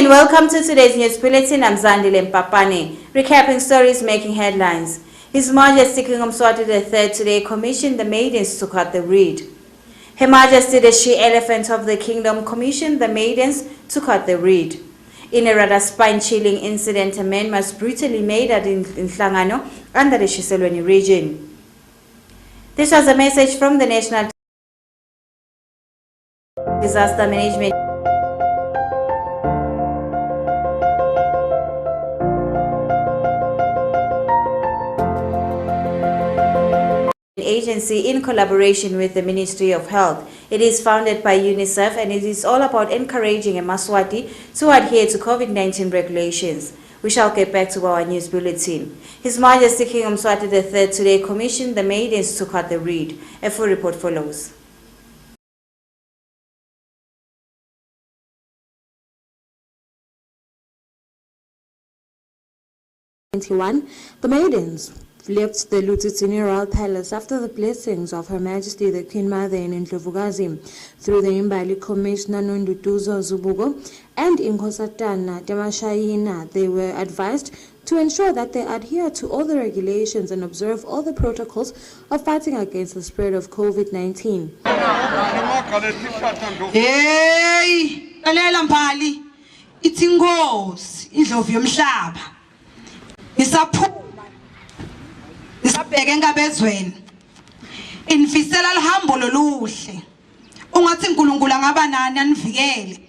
evening, welcome to today's news bulletin. I'm Zandile Mpapane, recapping stories making headlines. His Majesty King Yemaswati III today commissioned the maidens to cut the reed. Her Majesty the She-Elephant of the Kingdom commissioned the maidens to cut the reed. In a rather spine-chilling incident, a man was brutally murdered in Hlangano under the Shiselweni region. This was a message from the National Disaster Management Agency in collaboration with the Ministry of Health. It is founded by UNICEF and it is all about encouraging Yemaswati to adhere to COVID-19 regulations. We shall get back to our news bulletin. His Majesty King Yemaswati III today commissioned the maidens to cut the reed. A full report follows. The maidens left the BULLETIN Royal Palace after the blessings of Her Majesty the Queen Mother in Ndlovukazi through the Imbali Commissioner Nonduduzo Zubugo and Inkosatana Temashayina. They were advised to ensure that they adhere to all the regulations and observe all the protocols of fighting against the spread of COVID-19. Hey, lalela Mbali, ithi inkosi indlovu yomhlaba. Isabheke enkabezweni infisela lihambo loluhle ungathi uNkulunkulu angaba nani anivikele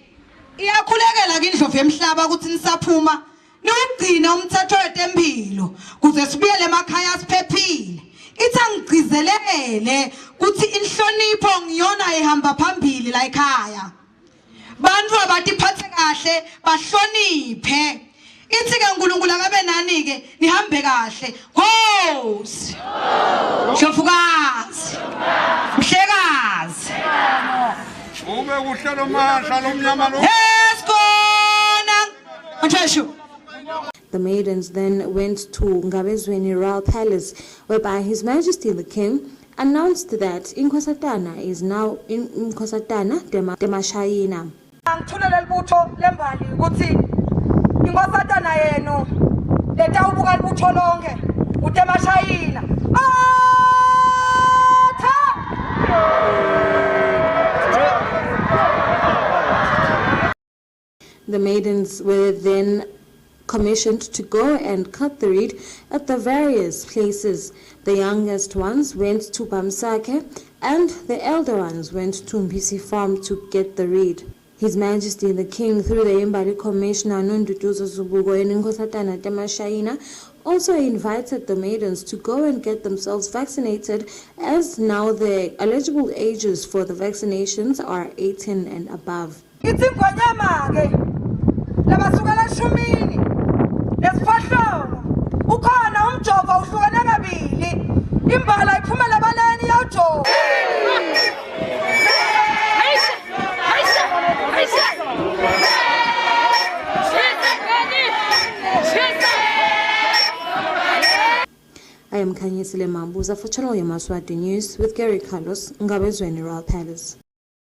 iyakhulekela ke indlovu emhlaba ukuthi nisaphuma niwugcina umthetho wetempilo kuze sibuyele emakhaya siphephile ithi angigcizelele ukuthi inhlonipho ngiyona ehamba phambili la ekhaya bantu abatiphathe kahle bahloniphe ithi ke uNkulunkulu akabe nani ke nihambe kahle Nkosi Mhlofukazi Mhlekazi ube kuhle nomandla lomnyama lo Esikona Mtheshu. The maidens then went to Ngabezweni Royal Palace, whereby His Majesty the King announced that Inkosatana is now in Inkosatana Temashayina. Ngithulele libutho lembali ukuthi Inkosatana yenu leta ubuka libutho lonke uTemashayina. The maidens were then commissioned to go and cut the reed at the various places. The youngest ones went to Bamsake and the elder ones went to Mbisi Farm to get the reed. His Majesty the King, through the Imbali Commissioner Nonduduzo Zubugo and Inkosatana Temashayina, also invited the maidens to go and get themselves vaccinated, as now the eligible ages for the vaccinations are 18 and above. I am Kanyisile Mambuza for Channel Yemaswati News with Gary Carlos, Ngabezweni Royal Palace.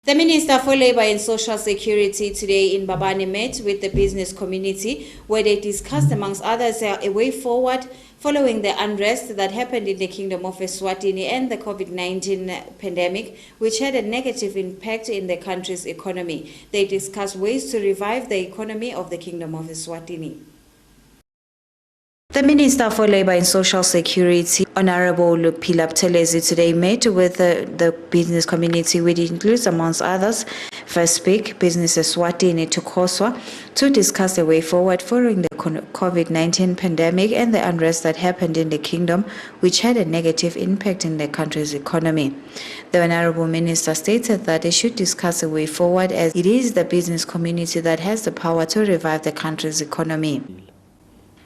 The Minister for Labour and Social Security today in Babane met with the business community where they discussed, amongst others, a way forward following the unrest that happened in the Kingdom of Eswatini and the COVID-19 pandemic, which had a negative impact in the country's economy. They discussed ways to revive the economy of the Kingdom of Eswatini. The Minister for Labour and Social Security, Honorable Pilap Telezi, today met with the business community, which includes, amongst others, First Speak, Business Eswatini Tukoswa, to discuss the way forward following the COVID-19 pandemic and the unrest that happened in the kingdom, which had a negative impact in the country's economy. The Honorable Minister stated that they should discuss a way forward, as it is the business community that has the power to revive the country's economy.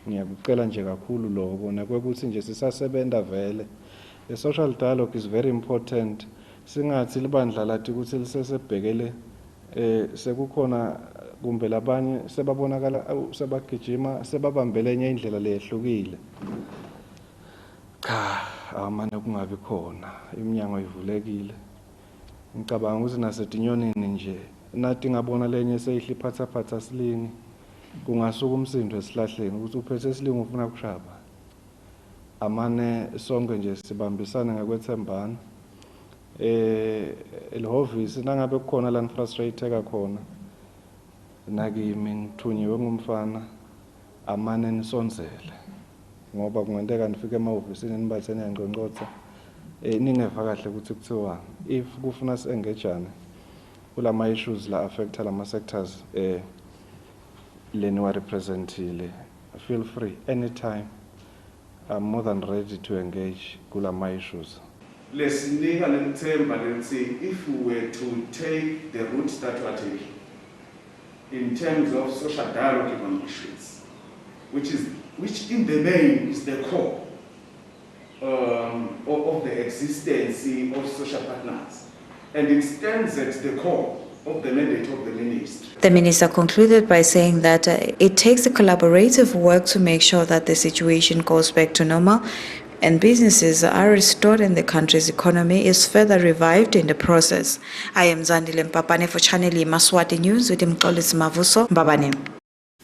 Ngiyakucela nje kakhulu lokho nakwekuthi nje sisasebenza vele. The social dialogue is very important. Singathi libandla lathi ukuthi lisesebhekele sekukhona kumbe labanye sebabonakala sebagijima sebabambele enye indlela lehlukile. Amane kungabi khona iminyango ivulekile. Ngicabanga ukuthi nasetinyonini nje nathi ngabona lenye seyihliphatha phatha silingi kungasuka umsindo esihlahleni ukuthi uphethe isilingo ufuna kushaba. Amane sonke nje sibambisane ngokwethembana. Elhovisi nangabe kukhona la frustrate kakhona. Nakimi ngithunyiwe ngumfana amane nisonzele. Ngoba kungenteka nifike emahhovisini nibathene ngqongqotha ningeva kahle ukuthi kuthiwa if kufuna sengejane kulama issues la affect lama sectors leni wa representile, feel free anytime. I'm more than ready to engage kulama issues. Lesinika lethemba lensi if we were to take the route that we are taking in terms of social dialogue on issues, which in the main is the core of the existence of social partners, and it stands at the core of the mandate of the ministry. The minister concluded by saying that it takes a collaborative work to make sure that the situation goes back to normal and businesses are restored and the country's economy is further revived in the process. I am Zandile Mpapane for Channel Yemaswati News with Mxolisi Mavuso Mbabane.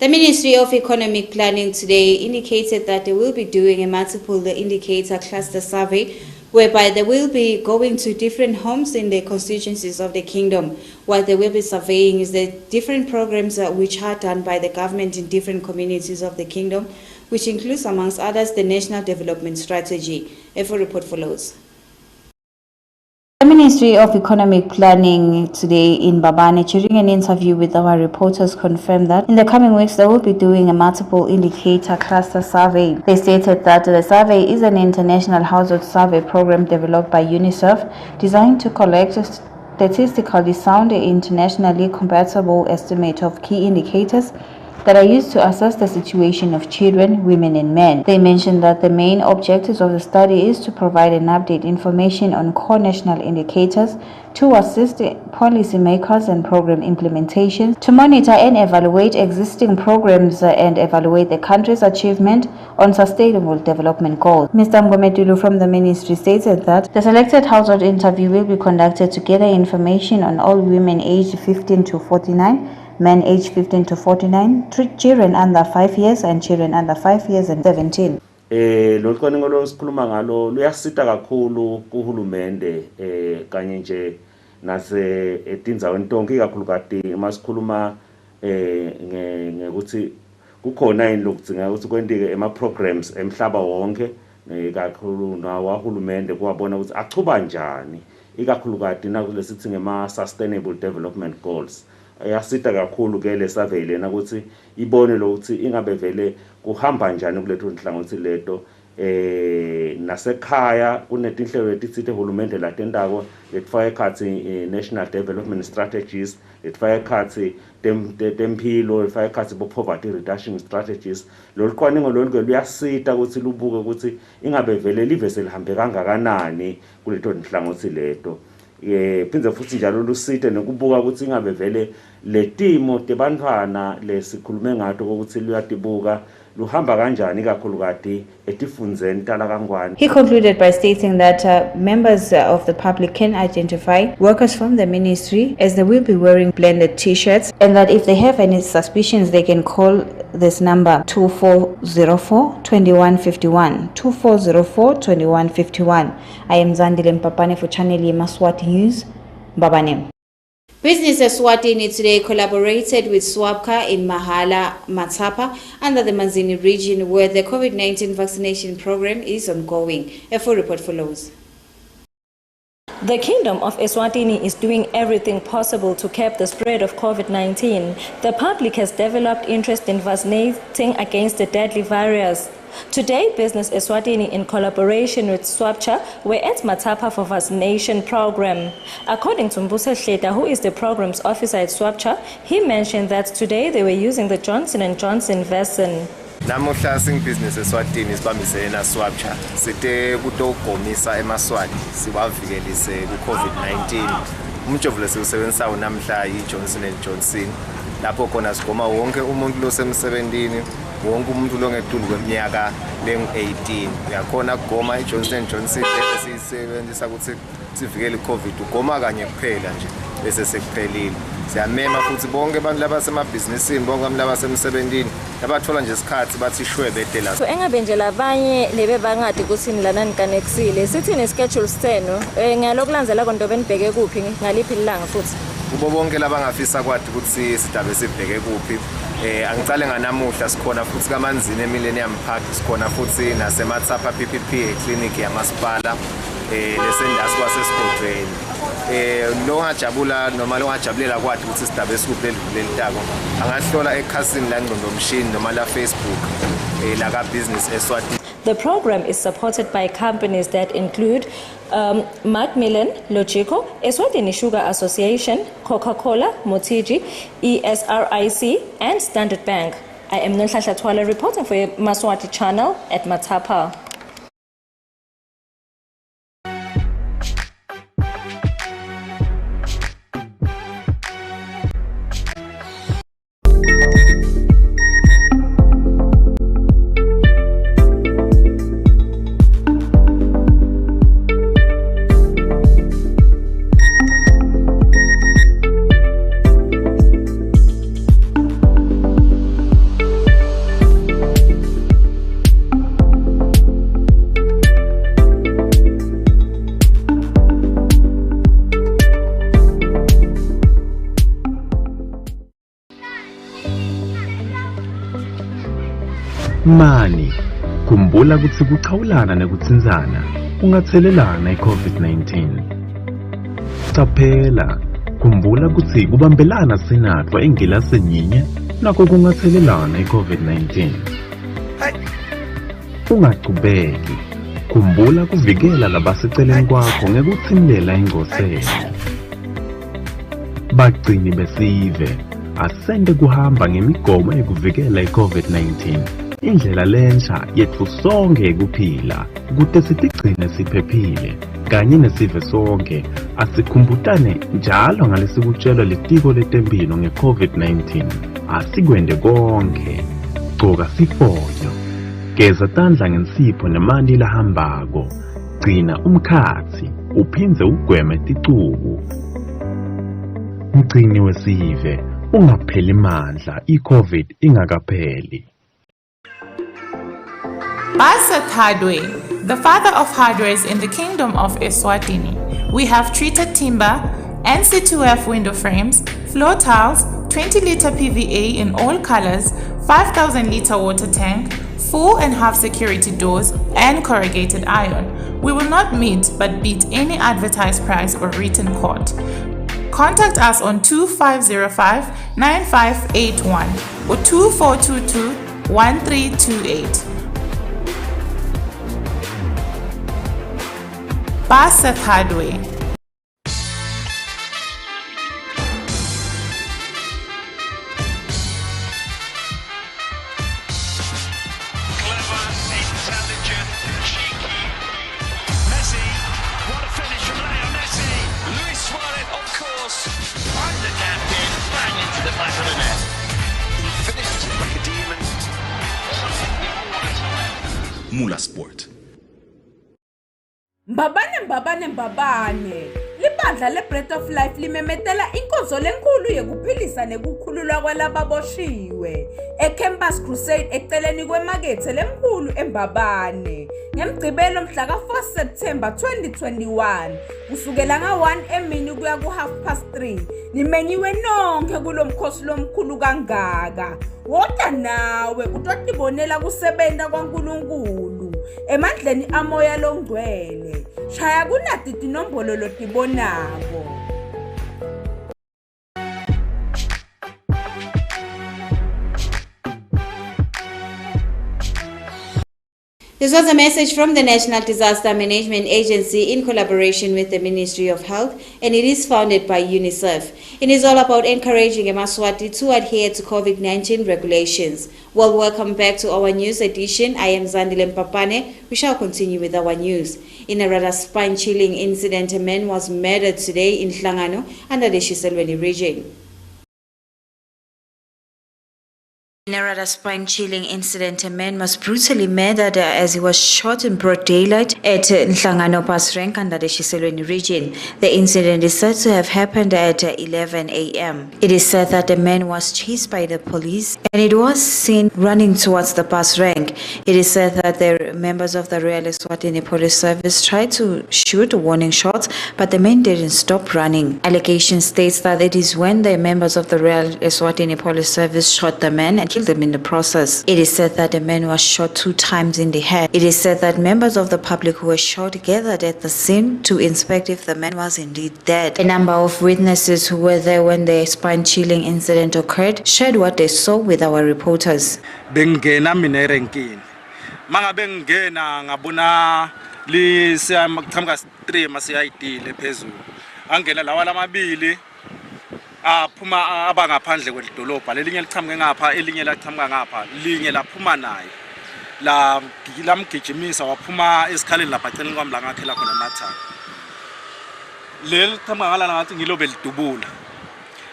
The Ministry of Economic Planning today indicated that they will be doing a multiple indicator cluster survey whereby they will be going to different homes in the constituencies of the kingdom. What they will be surveying is the different programs which are done by the government in different communities of the kingdom, which includes, amongst others, the National Development Strategy. A full report follows. The Ministry of Economic Planning today in Mbabane, during an interview with our reporters, confirmed that in the coming weeks they will be doing a multiple indicator cluster survey. They stated that the survey is an international household survey program developed by UNICEF designed to collect statistically sound and internationally compatible estimate of key indicators that are used to assess the situation of children, women and men. They mentioned that the main objectives of the study is to provide and update information on core national indicators to assist policymakers and program implementation, to monitor and evaluate existing programs and evaluate the country's achievement on sustainable development goals. Mr. Mgometulu from the ministry stated that the selected household interview will be conducted to gather information on all women aged 15 to 49, men aged 15 to 49, children under 5 years and children under 5 years and 17. Lo cwaningo lo sikhuluma ngalo luyasita kakhulu kuhulumende kanye nje nase etindzaweni tonke ikakhulukati masikhuluma ngekuthi kukhona yini lokudzinga ukuthi kwendike ema programs emhlaba wonke kakhulu nawahulumende kuwabona ukuthi achuba njani ikakhulukati nakulesithi ngema sustainable development goals. Yasita kakhulu ke le survey lena ukuthi ibone lokuthi ingabe vele kuhamba njani kuletho nhlangothi leto nasekhaya kunetinhlelo letitsite hulumende latendako letfaka ekhatsi national development strategies, letfaka ekhatsi temphilo, letfaka ekhatsi bo poverty reduction strategies. Lo cwaningo lonke luyasita ukuthi lubuke ukuthi ingabe vele live selihambe kangakanani kuletho nhlangothi leto. Phindze futhi njalo lusite nokubuka ukuthi ingabe vele letimo tebantfwana lesikhulume ngato ukuthi luyatibuka luhamba kanjani kakhulukati etifundzeni tala kangwane. He concluded by stating that members of the public can identify workers from the ministry as they will be wearing blended t-shirts, and that if they have any suspicions they can call this number 2404 2151 2404 2151. I am Zandile Mpapane for Channel Yemaswati News, Mbabane. Business ESWATINI today collaborated with SWAPCA in Mahala, Matapa, under the Manzini region where the COVID-19 vaccination program is ongoing. A full report follows. The Kingdom of Eswatini is doing everything possible to curb the spread of COVID-19. The public has developed interest in vaccinating against the deadly virus. Today, Business Eswatini, in collaboration with SWAPCA, were at Matapa for vaccination program. According to Mbuse Hleta, who is the programs officer at SWAPCA, he mentioned that today they were using the Johnson & Johnson vaccine. Namuhla Business Eswatini sibambisene na SWAPCA sithe kutogomisa emaswati siwavikelise ku-COVID-19. Umjovo lesiwusebenzisayo namhla yi-Johnson & Johnson lapho khona sigoma wonke umuntu losemsebentini, wonke umuntu longequlu kweminyaka lengu-18 uyakhona kugoma i-Johnson & Johnson esiyisebenzisa ukuthi sivikele i-COVID, ugoma kanye kuphela nje bese sekuphelile. siyamema futhi bonke abantu labasemabhizinisini bonke abantu labasemsebentini labathola nje isikhathi bathi shwe bede la so engabe nje labanye lebe bangadi kuthini lana nikanexile sithi ne schedule senu ngalokulandzela konto benibheke kuphi ngaliphi ilanga futhi kubo bonke labangafisa kwathi ukuthi sidabe sibheke kuphi angicale nganamuhla sikhona futhi kaManzini eMillennium Park sikhona futhi nasemathapha PPP clinic yamasipala lesendasi kwasesigodweni lo ngajabula noma lo ngajabulela kwathi ukuthi sidabe sikuphi lelitako angahlola ekhasini la ngqondomshini noma la Facebook la ka business eSwatini. The program is supported by companies that include Macmillan, Logico, Eswatini Sugar Association, Coca-Cola, Motiji, ESRIC, and Standard Bank. I am Nonhlanhla Thwala reporting for Yemaswati channel at Matapa. Mani, khumbula ukuthi kuchawulana nekutsinzana ungathelelana i-COVID-19. Qaphela, khumbula ukuthi kubambelana sinatwa engilasini yinye nakho kungathelelana i-COVID-19. Ungaqhubeki, khumbula kuvikela labaseceleni kwakho ngekutsimlela ingcoselo. Bagcini besive, asende kuhamba ngemigomo ekuvikela i-COVID-19. Indlela lensha yethu sonke ekuphila kude sitigcine siphephile kanye nesive sonke asikhumbutane njalo ngalesikutshelwa litiko letempilo nge-COVID-19 asikwende konke gcoka sifonyo geza tandla ngensipho nemanti lahambako gcina umkhathi uphindze ugweme ticuku mgcini wesive ungapheli mandla i-COVID ingakapheli. Basat Hardware, the father of hardwares in the Kingdom of Eswatini. We have treated timber, NC2F window frames, floor tiles, 20-liter PVA in all colors, 5,000-liter water tank, full and half security doors, and corrugated iron. We will not meet but beat any advertised price or written quote. Contact us on 2505-9581 or 2422-1328. Basat Hardware. Clever, intelligent, cheeky. Messi, what a finish from Leo Messi. Luis Suarez, of course, undercapped in, bang into the back of the net. He finished like a demon. Mula Sport. Mbabane libandla le-Breath of Life limemetela inkonzo lenkulu yekuphilisa nekukhululwa kwalababoshiwe eCampus Crusade eceleni kwemakethe lemkhulu eMbabane ngemgcibelo mhla ka-4 September 2021 kusukela nga-1 emini kuya ku-3:30 nimenyiwe nonke kulo mkhosi lomkhulu kangaka woda nawe utotibonela kusebenta kwaNkulunkulu emandleni amoya longcwele shaya kunati tinombolo lotibonako. This was a message from the National Disaster Management Agency in collaboration with the Ministry of Health, and it is founded by UNICEF. It is all about encouraging Yemaswati to adhere to COVID-19 regulations. Well, welcome back to our news edition. I am Zandile Mpapane. We shall continue with our news. In a rather spine-chilling incident, a man was murdered today in Hlangano under the Shiselweni region. In a rather spine-chilling incident, a man was brutally murdered as he was shot in broad daylight at Nhlangano bus rank under the Shiselweni region. The incident is said to have happened at 11 a.m. It is said that the man was chased by the police and it was seen running towards the bus rank. It is said that the members of the Royal ESWATINI Police Service tried to shoot warning shots, but the man didn't stop running. Allegation states that it is when the members of the Royal ESWATINI Police Service shot the man and killed him in the process. It is said that the man was shot 2 times in the head. It is said that members of the public who were shot gathered at the scene to inspect if the man was indeed dead. A number of witnesses who were there when the spine-chilling incident occurred shared what they saw with our reporters. Bengena mina erenkini. Mangabe ngena ngabona li siyaqhamuka stream asiyayidile phezulu. Angena lawa lamabili aphuma abangaphandle kwedolobha lelinye liqhamuke ngapha elinye laqhamuka ngapha linye laphuma naye la lamgijimisa waphuma esikhaleni lapha eceleni kwami la ngakhela khona amathanga leli qhamuka ngala ngathi ngilobe lidubula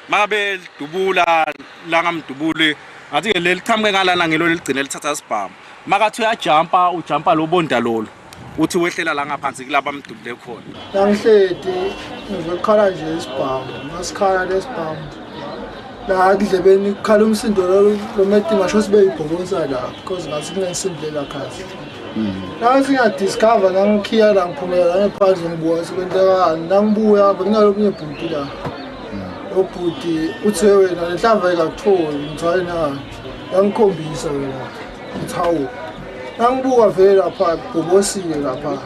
mangabe lidubula la ngamdubule ngathi leli qhamuke ngala ngilo ligcine lithatha isibhamu makathi ujampa lo bonda lolo uthi wehlela la ngaphansi kulaba amdubule khona nangihledi ngizokhala nje isibhamu ngasikhala lesibhamu la kudlebeni kukhala umsindo lo meti ngasho sibe ibhonsa la because ngathi kunensimbilela khazi la singadiscover ngangikhiya la ngiphumela ngephansi ngibuka sekwenzekani nangibuya benginalobunye ibhuti la lo bhuti uthi wena lenhlava ekakutholi ngithwale na yangikhombisa wena ngithawu nangibuka vele lapha bobosile lapha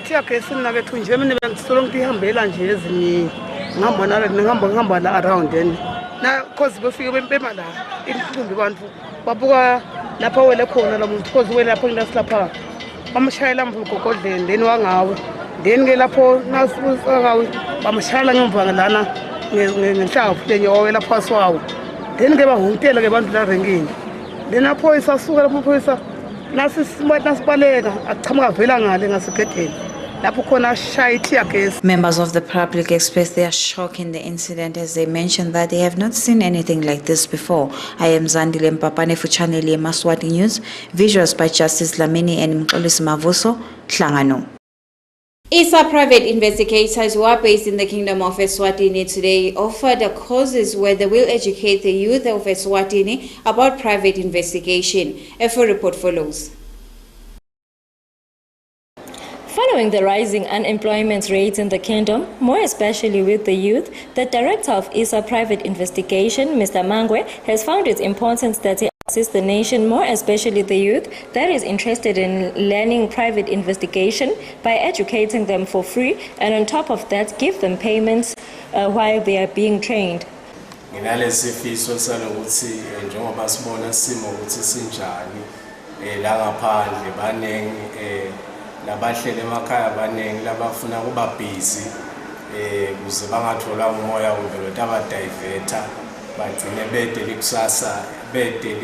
Thiake sina bethu nje mina bengisolo ngihambela nje eziningi ngihamba la around then na cause befike bempema la inkumbi abantu babuka lapha wele khona la muntu cause wele lapha ngilasilapha bamshayela mvugogodleni then wangawe then ke lapho nasibusangawe bamshayela ngemva lana ngenhlanga futhi wele phasi wawo then ke bahungitela ke abantu la renkini then lapho isasuka lapho phoyisa nasibaleka aqhamuka vela ngale ngasigedeni. Members of the public expressed their shock in the incident as they mentioned that they have not seen anything like this before. I am Zandile Mpapane for Channel Yemaswati News, visuals by Justice Lamini and Mxolisi Mavuso, Nhlangano. ISA private investigators who are based in the Kingdom of Eswatini today offered courses where they will educate the youth of Eswatini about private investigation. A full report follows. Following the rising unemployment rates in the kingdom, more especially with the youth, the director of ISA Private Investigation, Mr. Mangwe, has found it important that he assists the nation, more especially the youth, that is interested in learning private investigation by educating them for free, and on top of that, give them payments while they are being trained. Labahlele emakhaya abaningi labafuna kuba busy kuze bangathola umoya uvelo abadiveta bagcine bedeli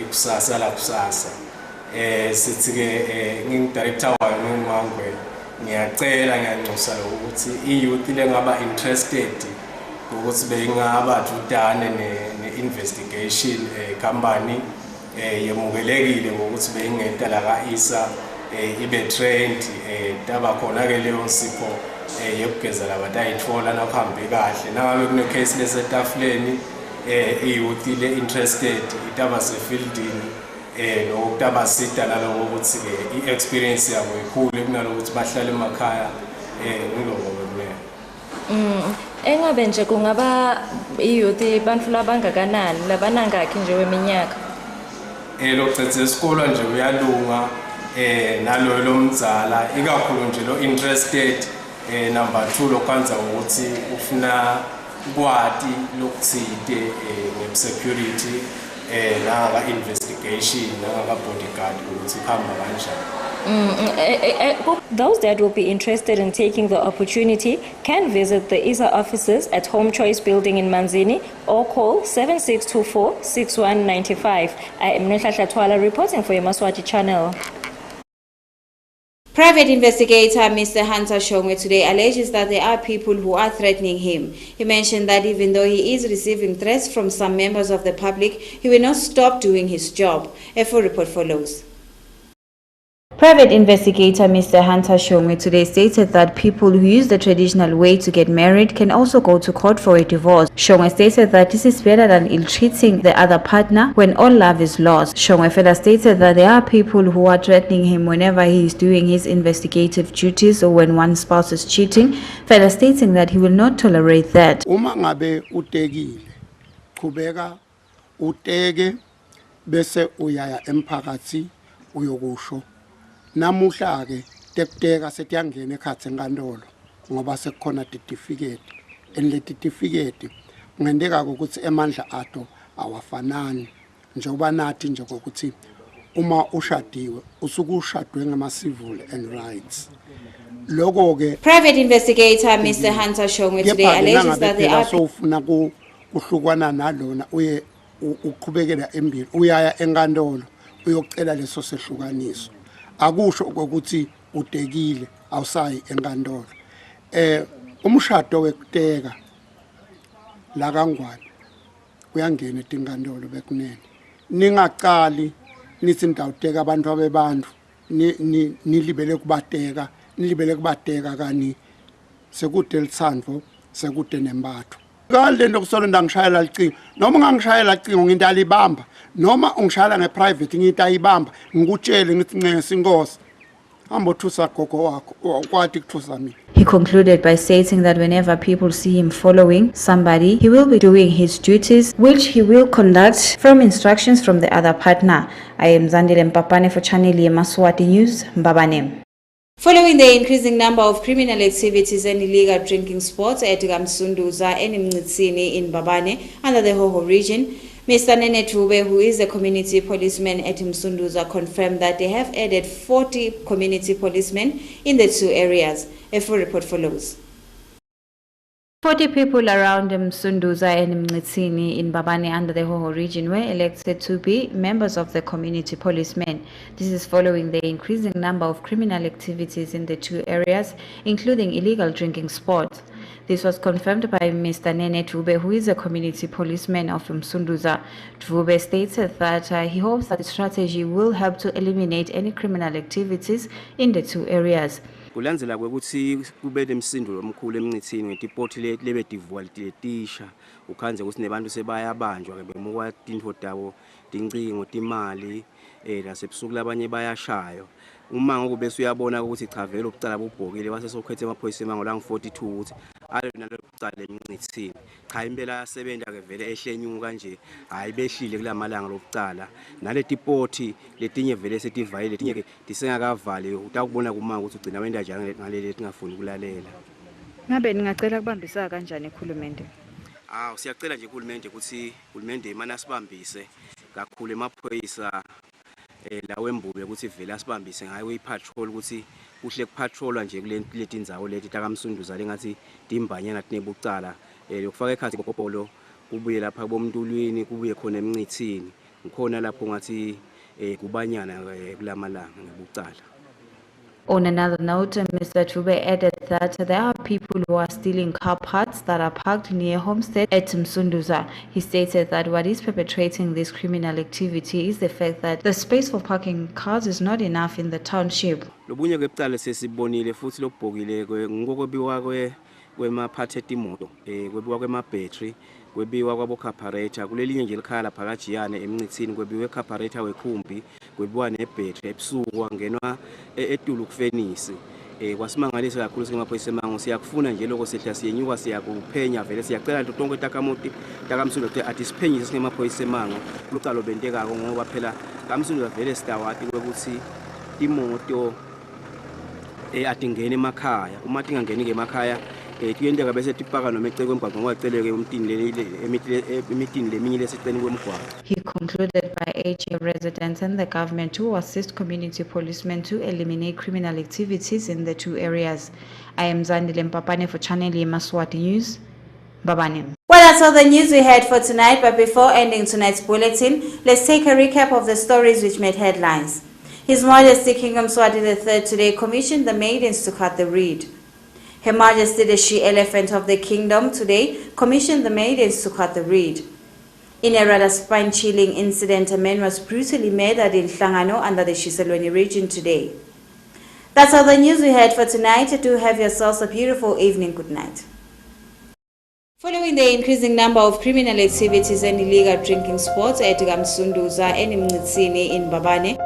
kusasa la kusasa sithi ke ngingdirector wayo ngimangwe ngiyacela ngiyanxusa ukuthi iyouth lengaba interested ukuthi bengaba thudane ne-investigation company yemukelekile ngokuthi bengenta la ka-ISA ibe trained daba khona ke leyo nsipho yokugeza labantu ayithola nakuhambe kahle nangabe kune case lesetafuleni iyouth le interested idaba sefieldini nokutaba sita naloko ukuthi ke iexperience yabo ikhulu kunalokuthi bahlale emakhaya ngiloko bekumele engabe nje kungaba iyouth bantu labangakanani labanangakhi nje weminyaka lokuthethe isikolo nje uyalunga nalo lomdzala ikakhulu nje lo interested number 2 lokwenza ukuthi ufuna kwati lokuthide nge-security nanga investigation nanga bodyguard ukuthi khamba kanjani. Those that will be interested in taking the opportunity can visit the ISA offices at Home Choice Building in Manzini or call 7624-6195. I am Nhlahla Twala reporting for Yemaswati Channel. Private investigator Mr. Hunter Shongwe today alleges that there are people who are threatening him. He mentioned that even though he is receiving threats from some members of the public, he will not stop doing his job. A full report follows. Private investigator Mr. Hunter Shongwe today stated that people who use the traditional way to get married can also go to court for a divorce. Shongwe stated that this is better than ill-treating the other partner when all love is lost. Shongwe further stated that there are people who are threatening him whenever he is doing his investigative duties or when one spouse is cheating, further stating that he will not tolerate that. Uma ngabe utekile, qhubeka uteke bese uyaya emphakathi uyokusho. Namuhla ke tekuteka setiyangena ekhatsi enkantolo ngoba sekukhona certificate and le certificate kungendeka ukuthi emandla ato awafanani njengoba nathi nje ukuthi uma ushadiwe usuku ushadwe ngama civil and rights. Private investigator Mr. Hunter Shongwe today alleges that they are ufuna kuhlukwana nalona uye uqhubekela embili uyaya enkantolo uyocela leso sehlukaniso. Akusho ukuthi utekile awusayi enkantolo. Umshado wekuteka la kaNgwane uyangena etinkantolo bekunene. Ningaqali nithi ndawuteka abantu abebantu nilibele kubateka nilibele kubateka kani sekude litsandvo sekude nembatho. Kale nto kusolonda ngishayela licingo noma ngangishayela licingo nginto alibamba noma ungishayela ngeprivate nginto ayibamba ngikutshele ngithi ncengisa inkosi hamba uthusa gogo wakho ukwathi kuthusa mina. He concluded by stating that whenever people see him following somebody, he will be doing his duties, which he will conduct from instructions from the other partner. I am Zandile Mpapane for Channel Yemaswati News, Mbabane. Following the increasing number of criminal activities and illegal drinking spots at Msunduza and Mngitsini in Mbabane under the Hoho region, Mr. Nene Trube, who is a community policeman at Msunduza, confirmed that they have added 40 community policemen in the two areas. A full report follows. 40 people around Msunduza and Mngitsini in Mbabane under the Hoho region were elected to be members of the community policemen. This is following the increasing number of criminal activities in the two areas, including illegal drinking spots. This was confirmed by Mr. Nene Trube, who is a community policeman of Msunduza. Trube stated that he hopes that the strategy will help to eliminate any criminal activities in the two areas. Kulandzela kwekuthi kube nemsindo omkhulu emncithini ngetipoti lebe divwa letisha ukhanze ukuthi nebantu sebayabanjwa ke bemukwa tintfo tabo tincingo timali lasebusuku labanye bayashayo uma ngoku bese uyabona ukuthi cha vele ubucala bubhokile wase sokhethe amaphoyisa emango la 42 ukuthi alo nalo bucala emncithini cha impela yasebenza ke vele ehlenyuka nje hayi behlile kulamalanga lobucala nale tipoti letinye vele setivayile letinye ke disengakavali utakubona kuma ukuthi ugcina wenda njani ngaleli tingafuni kulalela. Ngabe ningacela kubambisa kanjani ekhulumente? Siyacela nje ekhulumente ukuthi uhulumende imana sibambise kakhulu emaphoyisa la wembube ukuthi vele asibambise ngayo ipatrol ukuthi kuhle kupatrolwa nje kuleti indzawo leti takamsunduza lengathi timbanyana tinebucala lokufaka ekhathi kokopolo kubuye lapha bomntulwini kubuye khona emncithini ngikhona lapho ngathi kubanyana kulamalanga ngebucala. On another note, Mr. Trube added that there are people who are stealing car parts that are parked near Homestead at Msunduza. He stated that what is perpetrating this criminal activity is the fact that the space for parking cars is not enough in the township. Lobunye kwebucala sesibonile futhi lobhokile ngokwebiwa kwemaphathi etimoto kwebiwa kwema-battery kwebiwa kwabo-carburetor kulelinye nje likhaya lapha kajiyane emncithini kwebiwe carburetor wekhumbi kwebiwa nebhetri ebusuku wangenwa etulu kufenisi kwasimangalisa kakhulu singemaphoyisa emango siyakufuna nje lokho sehla siyenyuka siyakuphenya vele siyacela nto tonke takamoti takamsundo ukuthi athi siphenyise singemaphoyisa emango lucalo bentekako ngoba phela kamsundo vele sitawati ukuthi imoto atingene emakhaya uma tingangeni ke emakhaya kuyendeka bese tipaka noma eceke emgwaqo ngoba celeke emitini leminye lesiceni kwemgwaqo. He concluded by urging residents and the government to assist community policemen to eliminate criminal activities in the two areas. I am Zandile Mpapane for Channel Yemaswati News, Mbabane. Well, that's all the news we had for tonight, but before ending tonight's bulletin, let's take a recap of the stories which made headlines. His Majesty King Yemaswati III today commissioned the maidens to cut the reed. Her Majesty the She-Elephant of the Kingdom today commissioned the maidens to cut the reed. In a rather spine-chilling incident, a man was brutally murdered in Hlangano under the Shiselweni region today. That's all the news we had for tonight. Do have yourselves a beautiful evening. Good night. Following the increasing number of criminal activities and illegal drinking spots at Gamsunduza and Mngitsini in Babane,